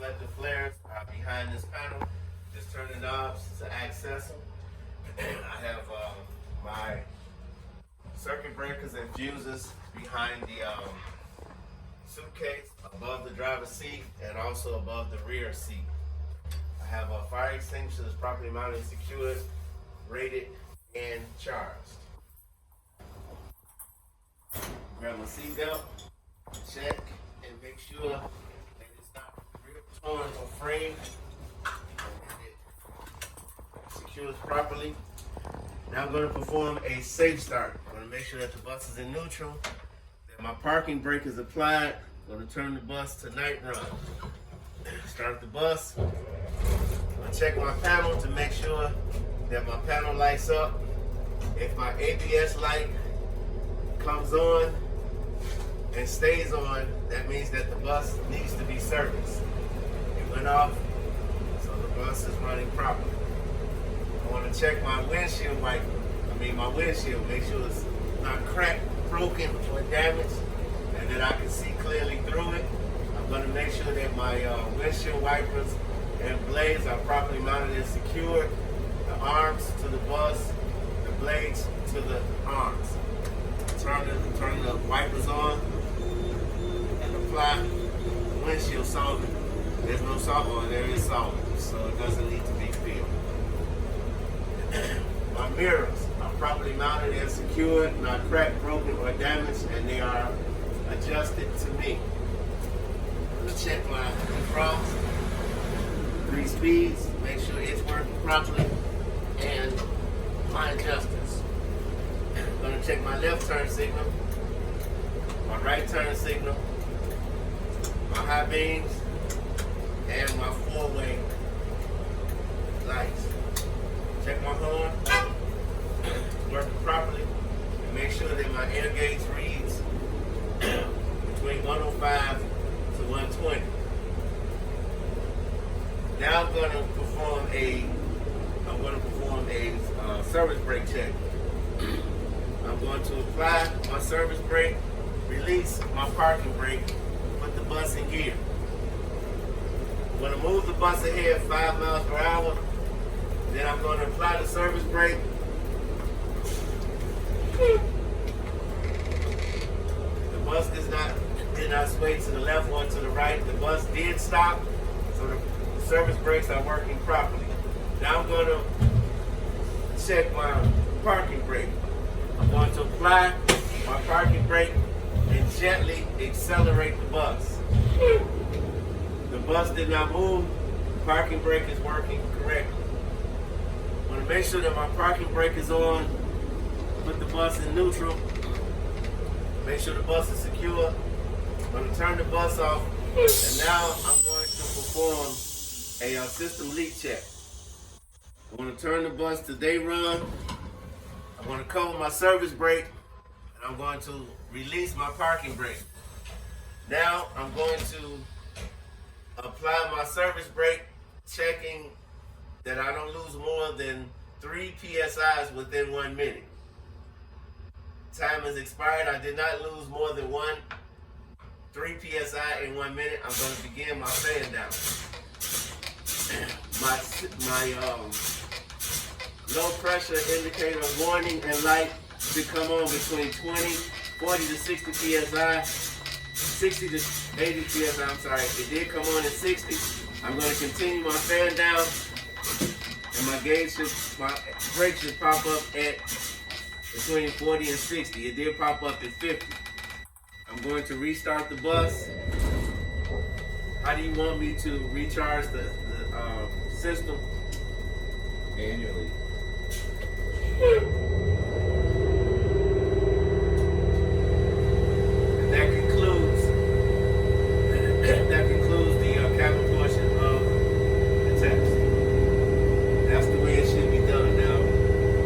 reflective flares are behind this panel. Just turn the knobs to access them. I have my circuit breakers and fuses behind the suitcase, above the driver's seat, and also above the rear seat. I have a fire extinguisher that's properly mounted and secured, rated, and charged. Grab my seat belt, check, and make sure that it's not ripped, torn, or frayed. It secures properly. Now I'm going to perform a safe start. I'm going to make sure that the bus is in neutral, that my parking brake is applied. I'm going to turn the bus to night run. Start the bus. I check my panel to make sure that my panel lights up. If my ABS light comes on and stays on, that means that the bus needs to be serviced. It went off, so the bus is running properly. I want to check my windshield wiper. My windshield, make sure it's not cracked, broken, or damaged, and that I can see clearly through it. I'm going to make sure that my windshield wipers and blades are properly mounted and secured. The arms to the bus, the blades to the arms. Turn the wipers on and apply the windshield solvent. There's no solvent, there is solvent, so it doesn't need to be filled. My mirrors are properly mounted and secured, not cracked, broken, or damaged, and they are adjusted to me. I'm going to check my defrost, 3 speeds, make sure it's working properly, and my adjusters. I'm going to check my left turn signal, my right turn signal, my high beams, and my 4-way lights. Check my horn, working properly, and make sure that my air gauge reads between 105 to 120. Now I'm going to perform a service brake check. I'm going to apply my service brake, release my parking brake, put the bus in gear. I'm going to move the bus ahead 5 miles per hour. Then I'm going to apply the service brake. The bus did not sway to the left or to the right. The bus did stop, so the service brakes are working properly. Now I'm going to check my parking brake. I'm going to apply my parking brake and gently accelerate the bus. The bus did not move. The parking brake is working correctly. I want to make sure that my parking brake is on. Put the bus in neutral. Make sure the bus is secure. I'm going to turn the bus off. And now I'm going to perform a system leak check. I'm going to turn the bus to day run. I'm going to cover my service brake. And I'm going to release my parking brake. Now I'm going to apply my service brake, checking that I don't lose more than 3 PSIs within 1 minute. Time has expired. I did not lose more than 3 PSI in 1 minute. I'm going to begin my fan down. My low pressure indicator warning and light should come on between 40 to 60 PSI. 60 to 80 PSI, I'm sorry. It did come on at 60. I'm going to continue my fan down. And my brake should pop up at between 40 and 60. It did pop up at 50. I'm going to restart the bus. How do you want me to recharge the system? Manually.